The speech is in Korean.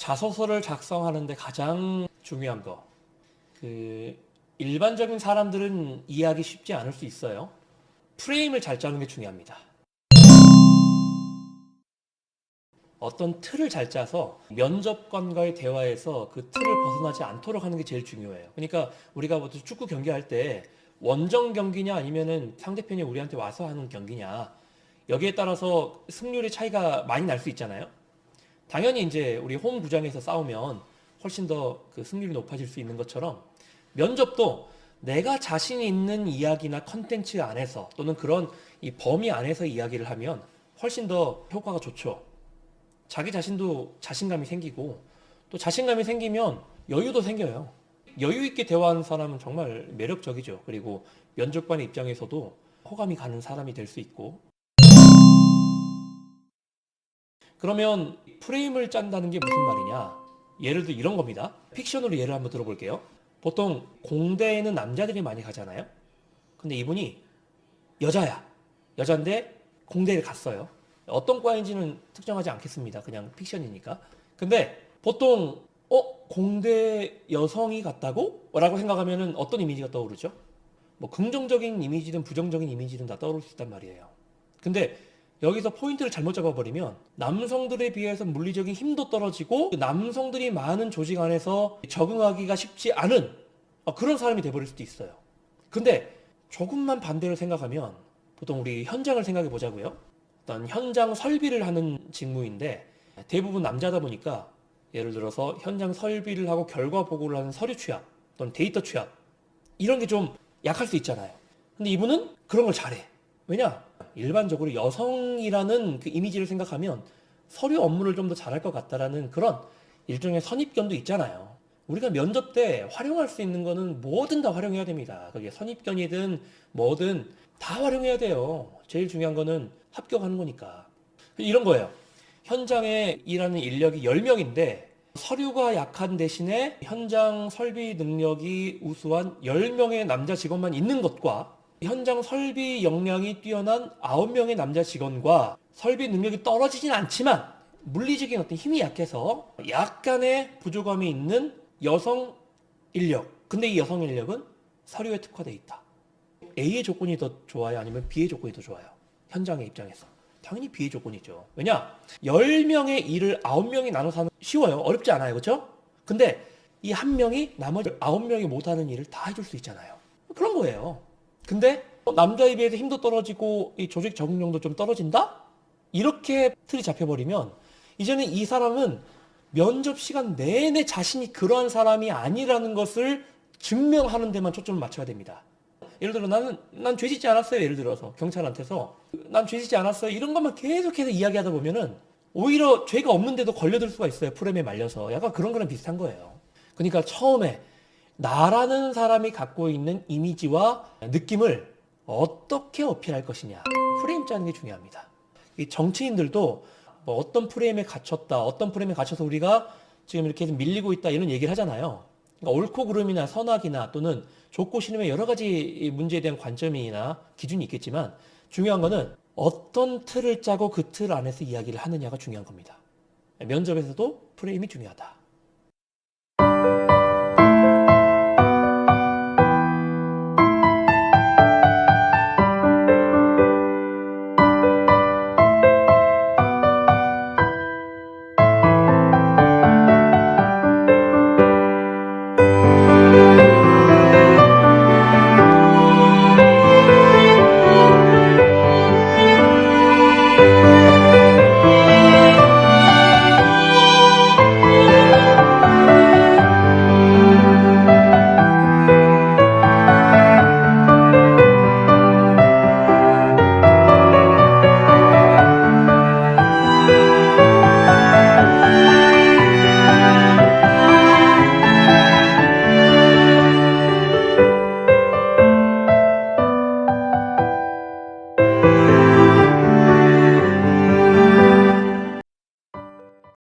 자소서를 작성하는데 가장 중요한 거, 일반적인 사람들은 이해하기 쉽지 않을 수 있어요. 프레임을 잘 짜는 게 중요합니다. 어떤 틀을 잘 짜서 면접관과의 대화에서 그 틀을 벗어나지 않도록 하는 게 제일 중요해요. 그러니까 우리가 뭐 축구 경기할 때 원정 경기냐 아니면은 상대편이 우리한테 와서 하는 경기냐, 여기에 따라서 승률의 차이가 많이 날 수 있잖아요. 당연히 이제 우리 홈 구장에서 싸우면 훨씬 더 그 승률이 높아질 수 있는 것처럼, 면접도 내가 자신 있는 이야기나 컨텐츠 안에서 또는 그런 이 범위 안에서 이야기를 하면 훨씬 더 효과가 좋죠. 자기 자신도 자신감이 생기고, 또 자신감이 생기면 여유도 생겨요. 여유 있게 대화하는 사람은 정말 매력적이죠. 그리고 면접관 입장에서도 호감이 가는 사람이 될 수 있고. 그러면 프레임을 짠다는 게 무슨 말이냐? 예를 들어 이런 겁니다. 픽션으로 예를 한번 들어볼게요. 보통 공대에는 남자들이 많이 가잖아요. 근데 이분이 여자야. 여잔데 공대를 갔어요. 어떤 과인지는 특정하지 않겠습니다. 그냥 픽션이니까. 근데 보통 공대 여성이 갔다고? 라고 생각하면은 어떤 이미지가 떠오르죠? 뭐 긍정적인 이미지든 부정적인 이미지든 다 떠오를 수 있단 말이에요. 근데 여기서 포인트를 잘못 잡아버리면 남성들에 비해서 물리적인 힘도 떨어지고 남성들이 많은 조직 안에서 적응하기가 쉽지 않은 그런 사람이 돼버릴 수도 있어요. 근데 조금만 반대로 생각하면, 보통 우리 현장을 생각해 보자고요. 어떤 현장 설비를 하는 직무인데 대부분 남자다 보니까, 예를 들어서 현장 설비를 하고 결과 보고를 하는 서류 취합 또는 데이터 취합, 이런 게 좀 약할 수 있잖아요. 근데 이분은 그런 걸 잘해. 왜냐? 일반적으로 여성이라는 그 이미지를 생각하면 서류 업무를 좀 더 잘할 것 같다라는 그런 일종의 선입견도 있잖아요. 우리가 면접 때 활용할 수 있는 거는 뭐든 다 활용해야 됩니다. 그게 선입견이든 뭐든 다 활용해야 돼요. 제일 중요한 거는 합격하는 거니까. 이런 거예요. 현장에 일하는 인력이 10명인데 서류가 약한 대신에 현장 설비 능력이 우수한 10명의 남자 직원만 있는 것과, 현장 설비 역량이 뛰어난 9명의 남자 직원과 설비 능력이 떨어지진 않지만 물리적인 어떤 힘이 약해서 약간의 부족함이 있는 여성 인력. 근데 이 여성 인력은 서류에 특화되어 있다. A의 조건이 더 좋아요? 아니면 B의 조건이 더 좋아요? 현장의 입장에서. 당연히 B의 조건이죠. 왜냐? 10명의 일을 9명이 나눠서 하면 쉬워요. 어렵지 않아요. 그렇죠? 근데 이 한 명이 나머지 9명이 못하는 일을 다 해줄 수 있잖아요. 그런 거예요. 근데 남자에 비해서 힘도 떨어지고 이 조직 적응력도 좀 떨어진다? 이렇게 틀이 잡혀버리면 이제는 이 사람은 면접 시간 내내 자신이 그러한 사람이 아니라는 것을 증명하는 데만 초점을 맞춰야 됩니다. 예를 들어 난 죄 짓지 않았어요. 예를 들어서 경찰한테서 난 죄 짓지 않았어요. 이런 것만 계속해서 이야기하다 보면은 오히려 죄가 없는데도 걸려들 수가 있어요. 프레임에 말려서. 약간 그런 거랑 비슷한 거예요. 그러니까 처음에 나라는 사람이 갖고 있는 이미지와 느낌을 어떻게 어필할 것이냐. 프레임 짜는 게 중요합니다. 이 정치인들도 뭐 어떤 프레임에 갇혔다, 어떤 프레임에 갇혀서 우리가 지금 이렇게 밀리고 있다, 이런 얘기를 하잖아요. 그러니까 옳고 그름이나 선악이나 또는 좋고 싫음의 여러 가지 문제에 대한 관점이나 기준이 있겠지만, 중요한 거는 어떤 틀을 짜고 그 틀 안에서 이야기를 하느냐가 중요한 겁니다. 면접에서도 프레임이 중요하다.